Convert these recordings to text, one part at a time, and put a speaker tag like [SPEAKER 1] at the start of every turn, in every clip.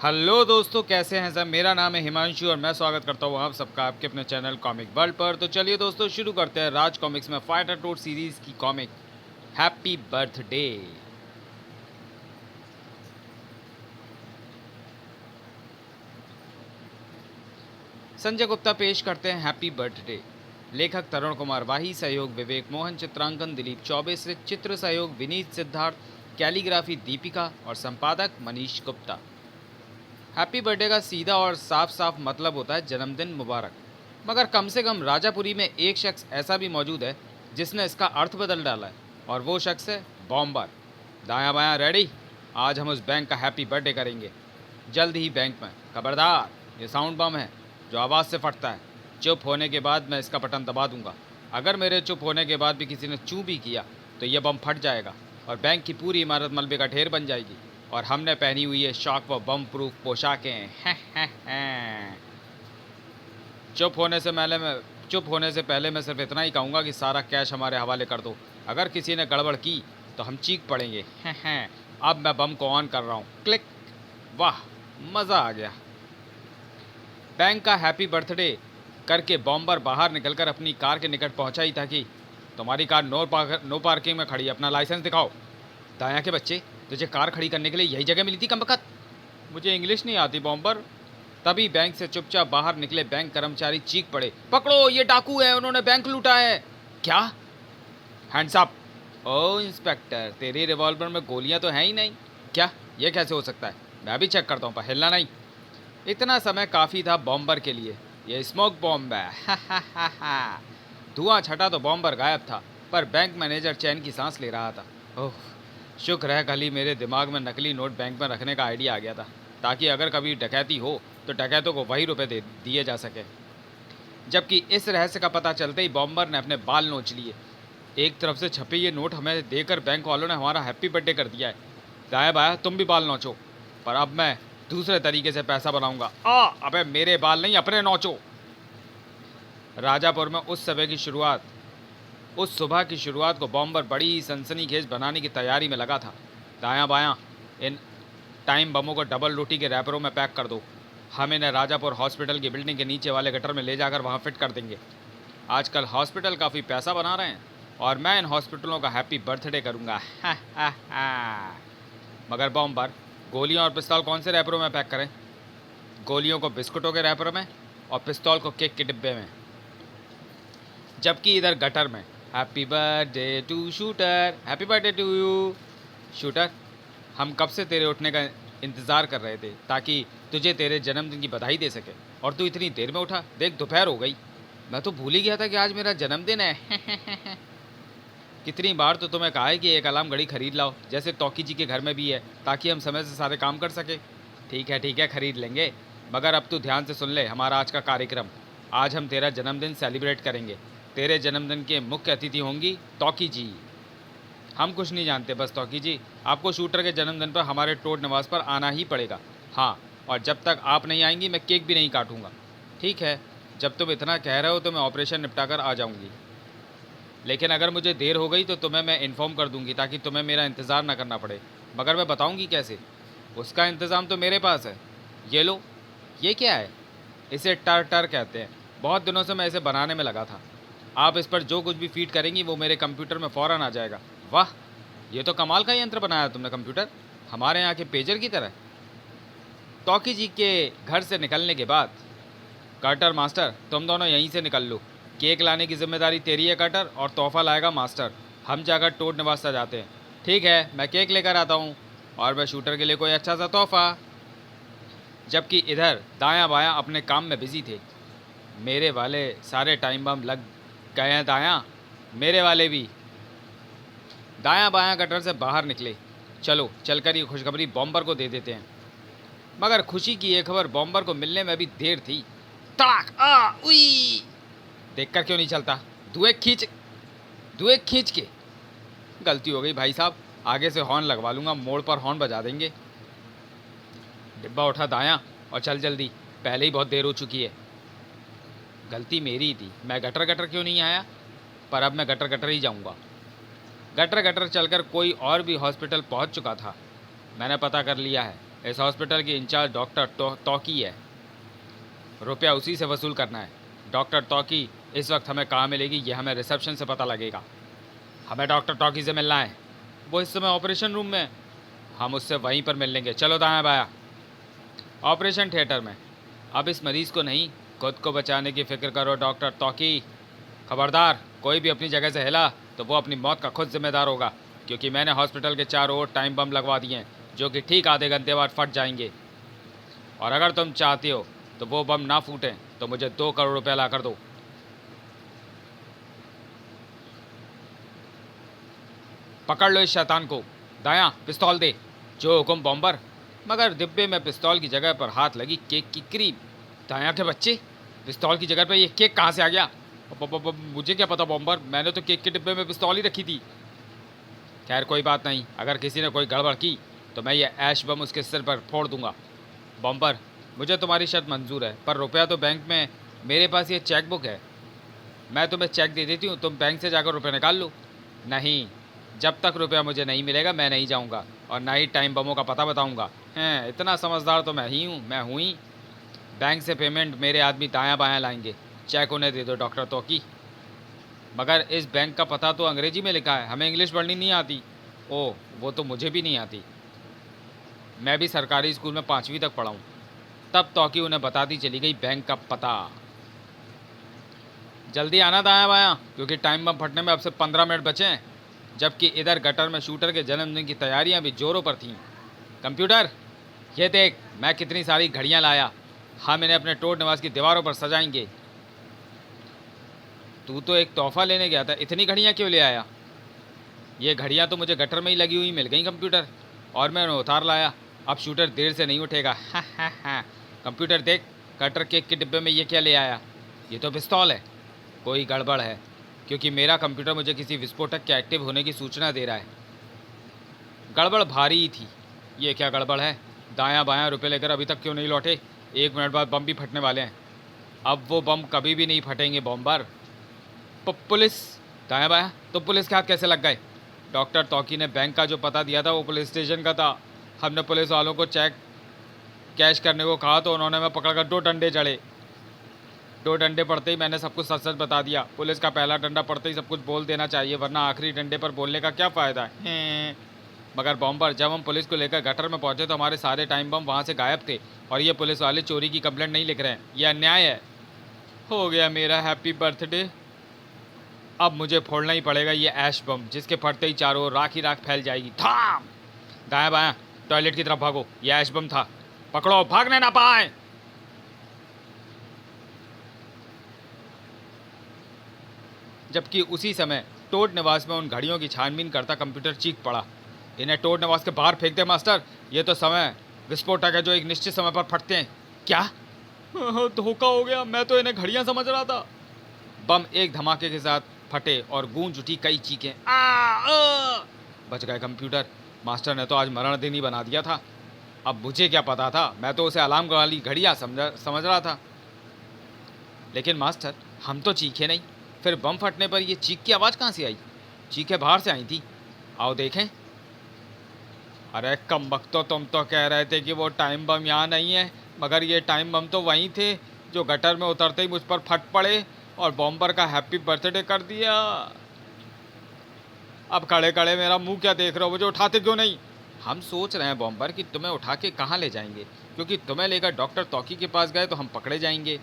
[SPEAKER 1] Hello दोस्तों, कैसे हैं सब। मेरा नाम है हिमांशु और मैं स्वागत करता हूँ आप सबका आपके अपने चैनल कॉमिक वर्ल्ड पर। तो चलिए दोस्तों, शुरू करते हैं राज कॉमिक्स में फाइटर टोट सीरीज़ की comic happy birthday. Sanjay Gupta पेश करते हैं हैप्पी बर्थडे। लेखक तरुण कुमार वाही, सहयोग विवेक मोहन, चित्रांकन दिलीप चौबे से, चित्र सहयोग विनीत सिद्धार्थ, कैलीग्राफी दीपिका और संपादक मनीष गुप्ता। हैप्पी बर्थडे का सीधा और साफ साफ मतलब होता है जन्मदिन मुबारक। मगर कम से कम राजापुरी में एक शख्स ऐसा भी मौजूद है जिसने इसका अर्थ बदल डाला है, और वो शख्स है बॉम्बर। दायां बायां रेडी, आज हम उस बैंक का हैप्पी बर्थडे करेंगे जल्द ही बैंक में। खबरदार, ये साउंड बम है जो आवाज़ से फटता है। चुप होने के बाद मैं इसका बटन दबा दूंगा। अगर मेरे चुप होने के बाद भी किसी ने चू भी किया तो यह बम फट जाएगा और बैंक की पूरी इमारत मलबे का ढेर बन जाएगी। और हमने पहनी हुई है शॉक व बम प्रूफ पोशाकें। चुप होने से पहले मैं सिर्फ इतना ही कहूँगा कि सारा कैश हमारे हवाले कर दो। अगर किसी ने गड़बड़ की तो हम चीख पड़ेंगे। अब मैं बम को ऑन कर रहा हूँ। क्लिक। वाह, मज़ा आ गया। बैंक का हैप्पी बर्थडे करके बॉम्बर बाहर निकलकर अपनी कार के निकट पहुंचा ही था कि तुम्हारी कार नो पार्किंग में खड़ी है, अपना लाइसेंस दिखाओ। दाया के बच्चे, तुझे कार खड़ी करने के लिए यही जगह मिली थी कमबख्त? मुझे इंग्लिश नहीं आती बॉम्बर। तभी बैंक से चुपचाप बाहर निकले बैंक कर्मचारी चीख पड़े, पकड़ो, ये डाकू है, उन्होंने बैंक लूटा है। क्या? Hands up. ओ इंस्पेक्टर, तेरी रिवॉल्वर में गोलियां तो हैं ही नहीं। क्या? ये कैसे हो सकता है? मैं भी चेक करता हूँ, पर हिलना नहीं। इतना समय काफ़ी था बॉम्बर के लिए। ये स्मोक बॉम्ब है। धुआं छटा तो बॉम्बर गायब था, पर बैंक मैनेजर चैन की सांस ले रहा था। ओह, शुक्र है कल ही मेरे दिमाग में नकली नोट बैंक में रखने का आइडिया आ गया था, ताकि अगर कभी डकैती हो तो डकैतों को वही रुपए दे दिए जा सके। जबकि इस रहस्य का पता चलते ही बॉम्बर ने अपने बाल नोच लिए। एक तरफ से छपे ये नोट हमें देकर बैंक वालों ने हमारा हैप्पी बर्थडे कर दिया है। दाया बाया, तुम भी बाल नोचो, पर अब मैं दूसरे तरीके से पैसा बनाऊंगा। अबे मेरे बाल नहीं, अपने नोचो। राजापुर में उस सुबह की शुरुआत को बॉम्बर बड़ी ही सनसनीखेज बनाने की तैयारी में लगा था। दायां बायां, इन टाइम बमों को डबल रोटी के रैपरों में पैक कर दो। हम इन्हें राजापुर हॉस्पिटल की बिल्डिंग के नीचे वाले गटर में ले जाकर वहां फिट कर देंगे। आजकल हॉस्पिटल काफ़ी पैसा बना रहे हैं और मैं इन हॉस्पिटलों का हैप्पी बर्थडे करूँगा। मगर बॉम्बर, गोलियां और पिस्तौल कौन से रैपरों में पैक करें? गोलियों को बिस्कुटों के रैपर में और पिस्तौल को केक के डिब्बे में। जबकि इधर गटर में happy birthday to shooter, happy birthday to you shooter. हम कब से तेरे उठने का इंतज़ार कर रहे थे ताकि तुझे तेरे जन्मदिन की बधाई दे सके, और तू इतनी देर में उठा। देख, दोपहर हो गई। मैं तो भूल ही गया था कि आज मेरा जन्मदिन है। कितनी बार तो तुम्हें कहा है कि एक अलार्म घड़ी खरीद लाओ, जैसे तौकी जी के घर में भी है, ताकि हम समय से सारे काम कर सके। ठीक है, खरीद लेंगे। मगर अब तू ध्यान से सुन ले हमारा आज का कार्यक्रम। आज हम तेरा जन्मदिन सेलिब्रेट करेंगे। तेरे जन्मदिन के मुख्य अतिथि होंगी तौकी जी। हम कुछ नहीं जानते, बस तौकी जी, आपको शूटर के जन्मदिन पर हमारे टोट निवास पर आना ही पड़ेगा। हाँ, और जब तक आप नहीं आएंगी मैं केक भी नहीं काटूंगा। ठीक है, जब तुम इतना कह रहे हो तो मैं ऑपरेशन निपटा कर आ जाऊंगी। लेकिन अगर मुझे देर हो गई तो तुम्हें मैं इन्फॉर्म कर दूंगी, ताकि तुम्हें मेरा इंतज़ार ना करना पड़े। मगर मैं बताऊंगी कैसे? उसका इंतज़ाम तो मेरे पास है। ये लो। ये क्या है? इसे टर टर कहते हैं। बहुत दिनों से मैं इसे बनाने में लगा था। आप इस पर जो कुछ भी फीड करेंगी वो मेरे कंप्यूटर में फ़ौरन आ जाएगा। वाह, ये तो कमाल का यंत्र बनाया तुमने कंप्यूटर, हमारे यहाँ के पेजर की तरह। तौकी जी के घर से निकलने के बाद, कार्टर मास्टर, तुम दोनों यहीं से निकल लो। केक लाने की जिम्मेदारी तेरी है कार्टर, और तोहफा लाएगा मास्टर। हम जाकर टोट निवास जाते हैं। ठीक है, मैं केक लेकर आता हूँ, और मैं शूटर के लिए कोई अच्छा सा तोहफा। जबकि इधर दायां बायां अपने काम में बिजी थे। मेरे वाले सारे टाइम बम लग गए हैं दायां, मेरे वाले भी। दायां बायां गटर से बाहर निकले। चलो चलकर ये खुशखबरी बॉम्बर को दे देते हैं। मगर खुशी की ये खबर बॉम्बर को मिलने में भी देर थी। तड़ाक, उई। देखकर क्यों नहीं चलता? धुएं खींच के। गलती हो गई भाई साहब, आगे से हॉर्न लगवा लूँगा, मोड़ पर हॉर्न बजा देंगे। डिब्बा उठा दायां और चल जल्दी, पहले ही बहुत देर हो चुकी है। गलती मेरी ही थी, मैं गटर गटर क्यों नहीं आया? पर अब मैं गटर गटर ही जाऊँगा। गटर गटर चलकर कोई और भी हॉस्पिटल पहुँच चुका था। मैंने पता कर लिया है, इस हॉस्पिटल की इंचार्ज डॉक्टर तौकी है, रुपया उसी से वसूल करना है। डॉक्टर तौकी इस वक्त हमें कहाँ मिलेगी ये हमें रिसेप्शन से पता लगेगा। हमें डॉक्टर तौकी से मिलना है, वो इस समय ऑपरेशन रूम में है, हम उससे वहीं पर मिल लेंगे। चलो दाया बाया। ऑपरेशन थिएटर में। अब इस मरीज़ को नहीं, खुद को बचाने की फ़िक्र करो डॉक्टर तौकी। खबरदार, कोई भी अपनी जगह से हिला तो वो अपनी मौत का खुद जिम्मेदार होगा, क्योंकि मैंने हॉस्पिटल के चारों ओर टाइम बम लगवा दिए हैं जो कि ठीक आधे घंटे बाद फट जाएंगे। और अगर तुम चाहते हो तो वो बम ना फूटें तो मुझे 2 करोड़ रुपया ला कर दो। पकड़ लो इस शैतान को। दाया, पिस्तौल दे। जो हुकुम बॉम्बर। मगर डिब्बे में पिस्तौल की जगह पर हाथ लगी केक की क्रीम। दाया के बच्चे, पिस्तौल की जगह पर ये केक कहाँ से आ गया? मुझे क्या पता बॉम्बर, मैंने तो केक के डिब्बे में पिस्तौल ही रखी थी। खैर कोई बात नहीं, अगर किसी ने कोई गड़बड़ की तो मैं ये ऐश बम उसके सिर पर फोड़ दूंगा। बॉम्बर, मुझे तुम्हारी शर्त मंजूर है, पर रुपया तो बैंक में, मेरे पास ये चेक बुक है, मैं तुम्हें चेक दे देती हूँ, तुम बैंक से जाकर रुपये निकाल लो। नहीं, जब तक रुपया मुझे नहीं मिलेगा मैं नहीं जाऊँगा, और ना ही टाइम बमों का पता बताऊँगा। हैं, इतना समझदार तो मैं हूँ ही। बैंक से पेमेंट मेरे आदमी दायाँ बायाँ लाएंगे, चेक उन्हें दे दो डॉक्टर तौकी। मगर इस बैंक का पता तो अंग्रेजी में लिखा है, हमें इंग्लिश पढ़नी नहीं आती। ओह, वो तो मुझे भी नहीं आती, मैं भी सरकारी स्कूल में 5वीं तक पढ़ा हूँ। तब तौकी उन्हें बताती चली गई बैंक का पता। जल्दी आना दायाँ बायाँ, क्योंकि टाइम बम फटने में अब से 15 मिनट बचे हैं। जबकि इधर गटर में शूटर के जन्मदिन की तैयारियां भी जोरों पर थीं। कंप्यूटर, ये देख मैं कितनी सारी घड़ियां लाया, हम इन्हें अपने टोट निवास की दीवारों पर सजाएंगे। तू तो एक तोहफा लेने गया था, इतनी घड़ियां क्यों ले आया? ये घड़ियां तो मुझे गटर में ही लगी हुई मिल गई कंप्यूटर, और मैं उन्हें उतार लाया। अब शूटर देर से नहीं उठेगा। हा। कंप्यूटर देख, गटर केक के डिब्बे में ये क्या ले आया? ये तो पिस्तौल है। कोई गड़बड़ है, क्योंकि मेरा कंप्यूटर मुझे किसी विस्फोटक के एक्टिव होने की सूचना दे रहा है। गड़बड़ भारी ही थी। ये क्या गड़बड़ है? दायां बायां रुपए लेकर अभी तक क्यों नहीं लौटे? 1 मिनट बाद बम भी फटने वाले हैं। अब वो बम कभी भी नहीं फटेंगे बॉम्बर। पुलिस, दायां बायां तो पुलिस के हाथ कैसे लग गए? डॉक्टर तौकी ने बैंक का जो पता दिया था वो पुलिस स्टेशन का था। हमने पुलिस वालों को चेक कैश करने को कहा तो उन्होंने मैं पकड़कर 2 डंडे चढ़े। 2 डंडे पड़ते ही मैंने सब कुछ सच सच बता दिया। पुलिस का पहला डंडा पड़ते ही सब कुछ बोल देना चाहिए, वरना आखिरी डंडे पर बोलने का क्या फ़ायदा है? मगर बॉम्बर, जब हम पुलिस को लेकर गटर में पहुंचे तो हमारे सारे टाइम बम वहां से गायब थे, और ये पुलिस वाले चोरी की कंप्लेंट नहीं लिख रहे हैं। ये अन्याय है। हो गया मेरा हैप्पी बर्थडे। अब मुझे फोड़ना ही पड़ेगा ये ऐश बम, जिसके फटते ही चारों ओर राख ही राख फैल जाएगी। थाम! दायां बायां टॉयलेट की तरफ भागो, ये ऐश बम था, पकड़ो, भागने ना पाए। जबकि उसी समय टोड निवास में उन घड़ियों की छानबीन करता कंप्यूटर चीख पड़ा, इन्हें टोड निवास के बाहर फेंक दे मास्टर, ये तो समय विस्फोटक है जो एक निश्चित समय पर फटते हैं। क्या? धोखा हो गया, मैं तो इन्हें घड़ियां समझ रहा था। बम एक धमाके के साथ फटे और गूंज उठी कई चीखें। बच गए कंप्यूटर, मास्टर ने तो आज मरण दिन ही बना दिया था। अब मुझे क्या पता था, मैं तो उसे अलार्म वाली घड़ियां समझ रहा था। लेकिन मास्टर, हम तो चीखे नहीं, फिर बम फटने पर ये चीख की आवाज़ कहाँ से आई? चीखें बाहर से आई थी। आओ देखें। अरे कमबख्तो, तुम तो कह रहे थे कि वो टाइम बम यहाँ नहीं है, मगर ये टाइम बम तो वहीं थे जो गटर में उतरते ही मुझ पर फट पड़े और बॉम्बर का हैप्पी बर्थडे कर दिया। अब खड़े खड़े मेरा मुंह क्या देख रहे हो, मुझे उठाते क्यों नहीं? हम सोच रहे हैं बॉम्बर कि तुम्हें उठा के कहाँ ले जाएंगे, क्योंकि तुम्हें लेकर डॉक्टर तौकी के पास गए तो हम पकड़े जाएंगे।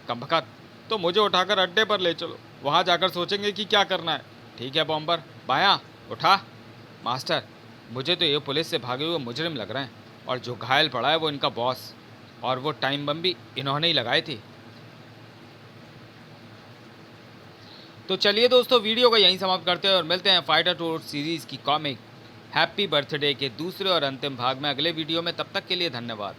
[SPEAKER 1] कमबख्त, तो मुझे उठाकर अड्डे पर ले चलो, वहाँ जाकर सोचेंगे कि क्या करना है। ठीक है बॉम्बर, बायां उठा। मास्टर, मुझे तो ये पुलिस से भागे हुए मुजरिम लग रहे हैं, और जो घायल पड़ा है वो इनका बॉस, और वो टाइम बम भी इन्होंने ही लगाए थे। तो चलिए दोस्तों, वीडियो को यहीं समाप्त करते हैं और मिलते हैं फाइटर टूर सीरीज़ की कॉमिक हैप्पी बर्थडे के दूसरे और अंतिम भाग में अगले वीडियो में। तब तक के लिए धन्यवाद।